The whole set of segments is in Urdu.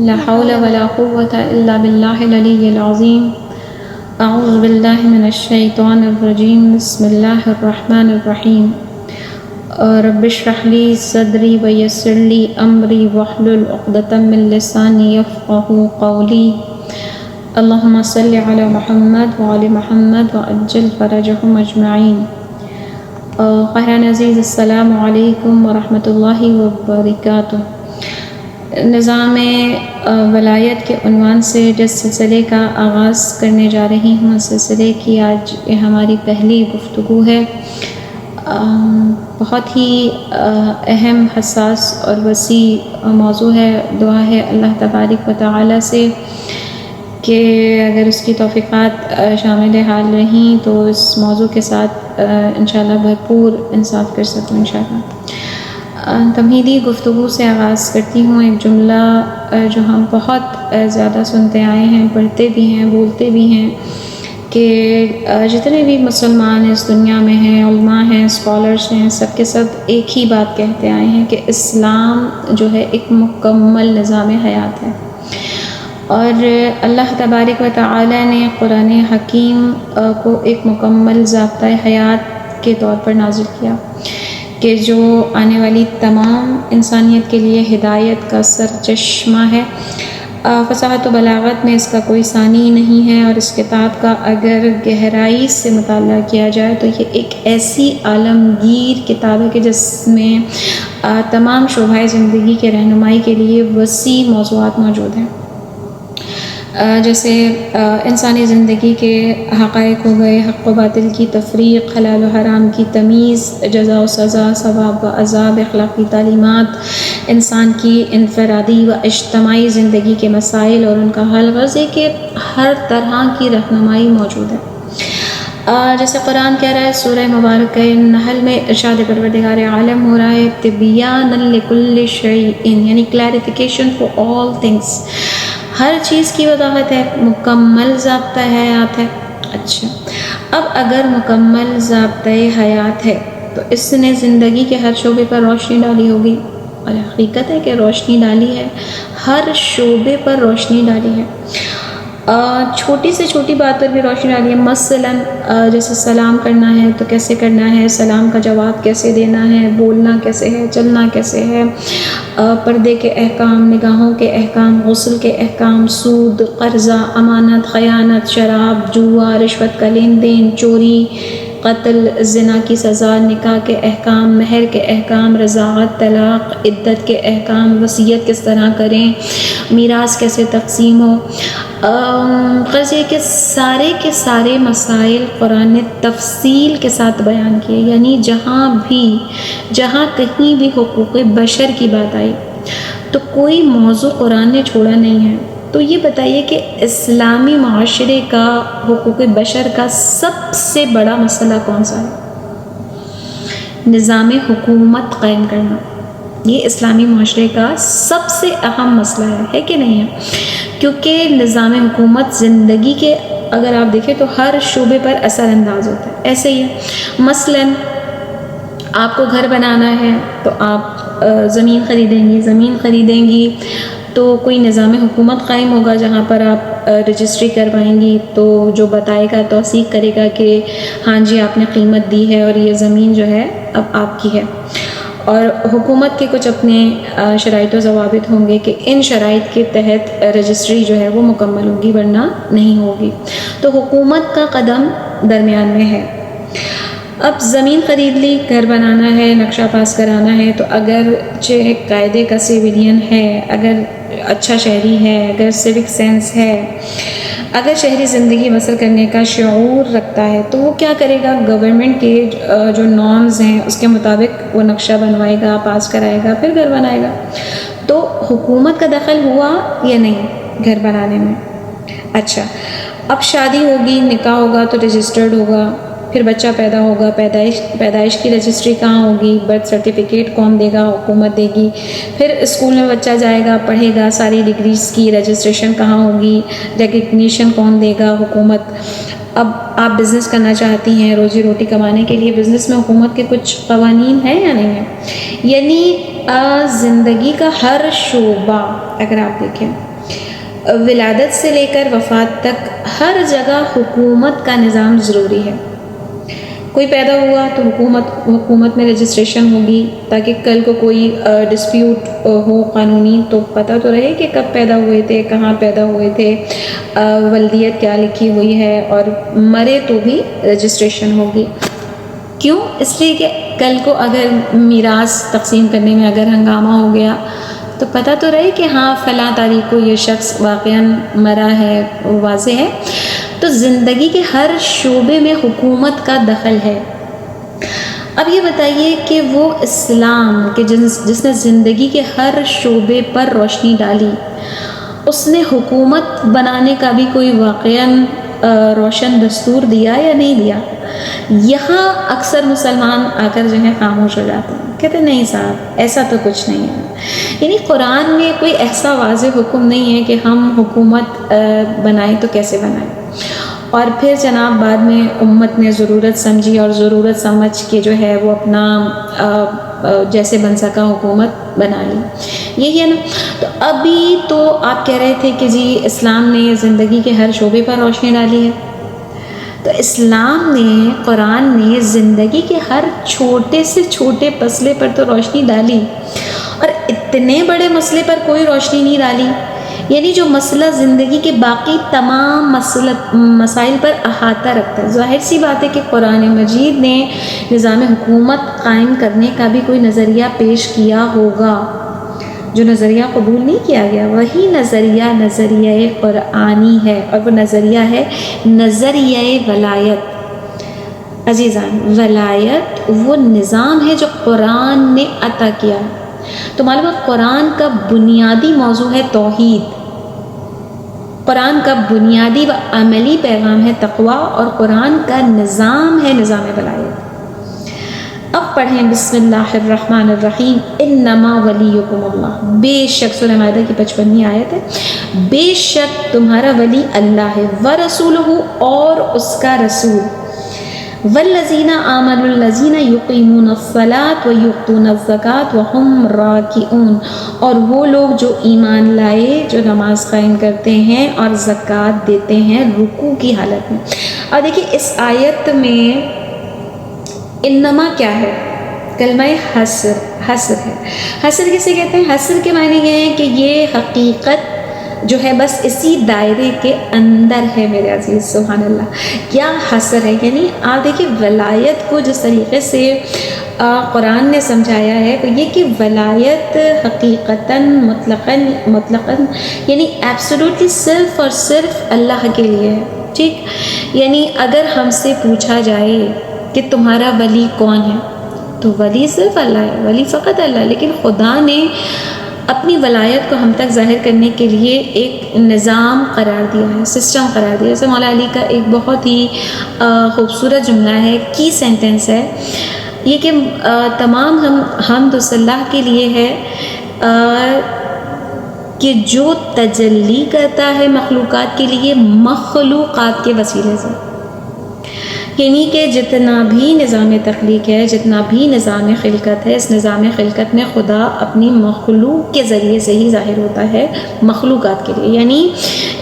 لا حول ولا قوة إلا بالله العلي العظيم. أعوذ بالله من الشيطان الرجيم. بسم الله الرحمن الرحيم. رب اشرح لي صدري ويسر لي أمري واحلل عقدة من لساني يفقهوا قولي. اللهم صل على محمد وعلى محمد وعجل فرجهم أجمعين. قاہرین عزیز، السلام علیکم ورحمۃ اللہ وبرکاتہ. نظام ولایت کے عنوان سے جس سلسلے کا آغاز کرنے جا رہی ہوں، اس سلسلے کی آج ہماری پہلی گفتگو ہے. بہت ہی اہم، حساس اور وسیع موضوع ہے. دعا ہے اللہ تبارک و تعالی سے کہ اگر اس کی توفیقات شامل حال رہیں تو اس موضوع کے ساتھ انشاءاللہ بھرپور انصاف کر سکوں انشاءاللہ. تمہیدی گفتگو سے آغاز کرتی ہوں. ایک جملہ جو ہم بہت زیادہ سنتے آئے ہیں، پڑھتے بھی ہیں، بولتے بھی ہیں کہ جتنے بھی مسلمان اس دنیا میں ہیں، علماء ہیں، اسکالرس ہیں، سب کے سب ایک ہی بات کہتے آئے ہیں کہ اسلام جو ہے ایک مکمل نظام حیات ہے. اور اللہ تبارک و تعالی نے قرآن حکیم کو ایک مکمل ضابطۂ حیات کے طور پر نازل کیا کہ جو آنے والی تمام انسانیت کے لیے ہدایت کا سرچشمہ ہے. فصاحت و بلاغت میں اس کا کوئی ثانی نہیں ہے، اور اس کتاب کا اگر گہرائی سے مطالعہ کیا جائے تو یہ ایک ایسی عالمگیر کتاب ہے کہ جس میں تمام شعبۂ زندگی کے رہنمائی کے لیے وسیع موضوعات موجود ہیں. جیسے انسانی زندگی کے حقائق ہو گئے، حق و باطل کی تفریق، حلال و حرام کی تمیز، جزا و سزا، ثواب و عذاب، اخلاقی تعلیمات، انسان کی انفرادی و اجتماعی زندگی کے مسائل اور ان کا حل. غرض ہے کہ ہر طرح کی رہنمائی موجود ہے. جیسے قرآن کہہ رہا ہے سورہ مبارکہ نحل میں، ارشاد پروردگار عالم ہو رہا ہے تبیانا لکل شیء، یعنی کلیریفیکیشن فار آل تھنگس. ہر چیز کی وضاحت ہے، مکمل ضابطہ حیات ہے. اچھا، اب اگر مکمل ضابطۂ حیات ہے تو اس نے زندگی کے ہر شعبے پر روشنی ڈالی ہوگی، اور حقیقت ہے کہ روشنی ڈالی ہے، ہر شعبے پر روشنی ڈالی ہے. چھوٹی سے چھوٹی بات پر بھی روشنی ڈالی ہے. مثلا جیسے سلام کرنا ہے تو کیسے کرنا ہے، سلام کا جواب کیسے دینا ہے، بولنا کیسے ہے، چلنا کیسے ہے، پردے کے احکام، نگاہوں کے احکام، غسل کے احکام، سود، قرضہ، امانت، خیانت، شراب، جوا، رشوت کا لین دین، چوری، قتل، زنا کی سزا، نکاح کے احکام، مہر کے احکام، رضاعت، طلاق، عدت کے احکام، وصیت کس طرح کریں، میراث کیسے تقسیم ہو. غرض یہ کہ سارے کے سارے مسائل قرآن نے تفصیل کے ساتھ بیان کیے. یعنی جہاں کہیں بھی حقوق بشر کی بات آئی تو کوئی موضوع قرآن نے چھوڑا نہیں ہے. تو یہ بتائیے کہ اسلامی معاشرے کا حقوق بشر کا سب سے بڑا مسئلہ کون سا ہے؟ نظام حکومت قائم کرنا. یہ اسلامی معاشرے کا سب سے اہم مسئلہ ہے کہ نہیں ہے؟ کیونکہ نظام حکومت زندگی کے اگر آپ دیکھیں تو ہر شعبے پر اثر انداز ہوتا ہے. ایسے ہی ہے، مثلا آپ کو گھر بنانا ہے تو آپ زمین خریدیں گی تو کوئی نظام حکومت قائم ہوگا جہاں پر آپ رجسٹری کروائیں گی، تو جو بتائے گا، توثیق کرے گا کہ ہاں جی آپ نے قیمت دی ہے اور یہ زمین جو ہے اب آپ کی ہے. اور حکومت کے کچھ اپنے شرائط و ضوابط ہوں گے کہ ان شرائط کے تحت رجسٹری جو ہے وہ مکمل ہوگی، ورنہ نہیں ہوگی. تو حکومت کا قدم درمیان میں ہے. اب زمین خرید لی، گھر بنانا ہے، نقشہ پاس کرانا ہے، تو اگر قاعدے کا سویلین ہے، اگر اچھا شہری ہے، اگر سیوک سینس ہے، اگر شہری زندگی بسر کرنے کا شعور رکھتا ہے تو وہ کیا کرے گا؟ گورنمنٹ کے جو نارمز ہیں اس کے مطابق وہ نقشہ بنوائے گا، پاس کرائے گا، پھر گھر بنائے گا. تو حکومت کا دخل ہوا یا نہیں گھر بنانے میں؟ اچھا، اب شادی ہوگی، نکاح ہوگا تو رجسٹرڈ ہوگا، پھر بچہ پیدا ہوگا، پیدائش کی رجسٹری کہاں ہوگی، برتھ سرٹیفکیٹ کون دے گا؟ حکومت دے گی. پھر اسکول میں بچہ جائے گا، پڑھے گا، ساری ڈگریز کی رجسٹریشن کہاں ہوگی، ریکگنیشن کون دے گا؟ حکومت. اب آپ بزنس کرنا چاہتی ہیں روزی روٹی کمانے کے لیے، بزنس میں حکومت کے کچھ قوانین ہیں یا نہیں ہیں؟ یعنی زندگی کا ہر شعبہ اگر آپ دیکھیں ولادت سے لے کر وفات تک ہر جگہ حکومت کا نظام ضروری ہے. کوئی پیدا ہوا تو حکومت میں رجسٹریشن ہوگی تاکہ کل کو کوئی ڈسپیوٹ ہو قانونی تو پتہ تو رہے کہ کب پیدا ہوئے تھے, کہاں پیدا ہوئے تھے, ولدیت کیا لکھی ہوئی ہے, اور مرے تو بھی رجسٹریشن ہوگی. کیوں؟ اس لیے کہ کل کو اگر میراث تقسیم کرنے میں اگر ہنگامہ ہو گیا تو پتہ تو رہے کہ ہاں فلاں تاریخ کو یہ شخص واقعاً مرا ہے, واضح ہے. تو زندگی کے ہر شعبے میں حکومت کا دخل ہے. اب یہ بتائیے کہ وہ اسلام کہ جس نے زندگی کے ہر شعبے پر روشنی ڈالی, اس نے حکومت بنانے کا بھی کوئی واقعاً روشن دستور دیا یا نہیں دیا؟ یہاں اکثر مسلمان آ کر جو ہے خاموش ہو جاتے ہیں, کہتے ہیں نہیں صاحب ایسا تو کچھ نہیں ہے. یعنی قرآن میں کوئی ایسا واضح حکم نہیں ہے کہ ہم حکومت بنائیں تو کیسے بنائیں. اور پھر جناب بعد میں امت نے ضرورت سمجھی اور ضرورت سمجھ کے جو ہے وہ اپنا جیسے بن سکا حکومت بنا لی. یہی ہے نا. تو ابھی تو آپ کہہ رہے تھے کہ جی اسلام نے زندگی کے ہر شعبے پر روشنی ڈالی ہے. تو اسلام نے, قرآن نے زندگی کے ہر چھوٹے سے چھوٹے مسئلے پر تو روشنی ڈالی, اور اتنے بڑے مسئلے پر کوئی روشنی نہیں ڈالی. یعنی جو مسئلہ زندگی کے باقی تمام مسائل پر احاطہ رکھتا ہے. ظاہر سی بات ہے کہ قرآن مجید نے نظام حکومت قائم کرنے کا بھی کوئی نظریہ پیش کیا ہوگا. جو نظریہ قبول نہیں کیا گیا وہی نظریہ قرآنی ہے, اور وہ نظریہ ہے نظریہ ولایت. عزیزان, ولایت وہ نظام ہے جو قرآن نے عطا کیا. تو معلوم ہے قرآن کا بنیادی موضوع ہے توحید, قرآن کا بنیادی و عملی پیغام ہے تقویٰ, اور قرآن کا نظام ہے نظام ولایت. اب پڑھیں بسم اللہ الرحمن الرحیم. انما ولیکم اللہ, بے شک سورہ مائدہ کی 55ویں آیت ہے, بے شک تمہارا ولی اللہ ہے, ورسولہ اور اس کا رسول, والذین آمنوا الذین یقیمون الصلاۃ ویؤتون الزکاۃ وہم راکعون, اور وہ لوگ جو ایمان لائے جو نماز قائم کرتے ہیں اور زکوٰۃ دیتے ہیں رکوع کی حالت میں. اور دیکھیے اس آیت میں انما کیا ہے؟ کلمہ حصر. حصر ہے. حصر کسے کہتے ہیں؟ حصر کے معنی یہ ہیں کہ یہ حقیقت جو ہے بس اسی دائرے کے اندر ہے. میرے عزیز سبحان اللہ, کیا حصر ہے. یعنی آپ دیکھیں ولایت کو جس طریقے سے قرآن نے سمجھایا ہے تو یہ کہ ولایت حقیقتاً مطلقاً یعنی ایبسولوٹلی صرف اور صرف اللہ کے لیے ہے. ٹھیک, یعنی اگر ہم سے پوچھا جائے کہ تمہارا ولی کون ہے تو ولی صرف اللہ ہے, ولی فقط اللہ. لیکن خدا نے اپنی ولایت کو ہم تک ظاہر کرنے کے لیے ایک نظام قرار دیا ہے, سسٹم قرار دیا. جیسے مولا علی کا ایک بہت ہی خوبصورت جملہ ہے, کی سینٹنس ہے یہ کہ تمام حمد و صلاح کے لیے ہے کہ جو تجلی کرتا ہے مخلوقات کے لیے مخلوقات کے وسیلے سے. یعنی کہ جتنا بھی نظام تخلیق ہے, جتنا بھی نظام خلقت ہے, اس نظام خلقت میں خدا اپنی مخلوق کے ذریعے سے ہی ظاہر ہوتا ہے مخلوقات کے لیے. یعنی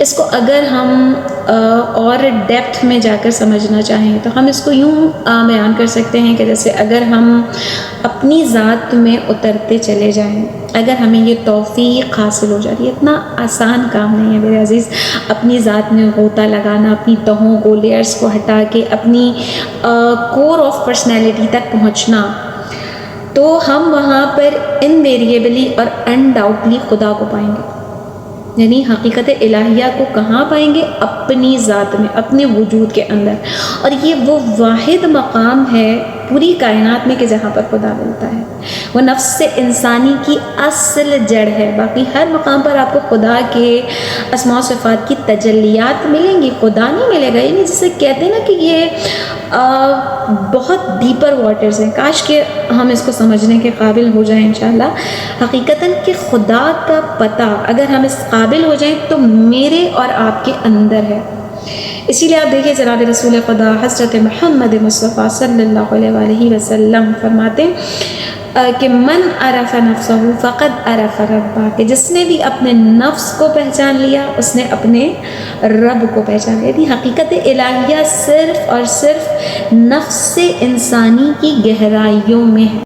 اس کو اگر ہم اور ڈیپتھ میں جا کر سمجھنا چاہیں تو ہم اس کو یوں بیان کر سکتے ہیں کہ جیسے اگر ہم اپنی ذات میں اترتے چلے جائیں, اگر ہمیں یہ توفیق حاصل ہو جاتی ہے, اتنا آسان کام نہیں ہے میرے عزیز اپنی ذات میں غوطہ لگانا, اپنی تہوں کو, لیئرز کو ہٹا کے اپنی کور آف پرسنالٹی تک پہنچنا. تو ہم وہاں پر انویریبلی اور انڈاؤٹلی خدا کو پائیں گے. یعنی حقیقت الہیہ کو کہاں پائیں گے؟ اپنی ذات میں, اپنے وجود کے اندر. اور یہ وہ واحد مقام ہے پوری کائنات میں کہ جہاں پر خدا ملتا ہے. وہ نفس انسانی کی اصل جڑ ہے. باقی ہر مقام پر آپ کو خدا کے اسماء و صفات کی تجلیات ملیں گی, خدا نہیں ملے گا. یعنی جسے کہتے ہیں نا کہ یہ بہت ڈیپر واٹرز ہیں. کاش کہ ہم اس کو سمجھنے کے قابل ہو جائیں انشاءاللہ. حقیقتاً کہ خدا کا پتہ اگر ہم اس قابل ہو جائیں تو میرے اور آپ کے اندر ہے. اسی لیے آپ دیکھیں جناب رسول خدا حضرت محمد مصطفیٰ صلی اللہ علیہ وآلہ وسلم فرماتے ہیں کہ من عرف نفسہ فقد عرف ربہ، کہ جس نے بھی اپنے نفس کو پہچان لیا اس نے اپنے رب کو پہچان لیا۔ یعنی حقیقت الہیہ صرف اور صرف نفس انسانی کی گہرائیوں میں ہے۔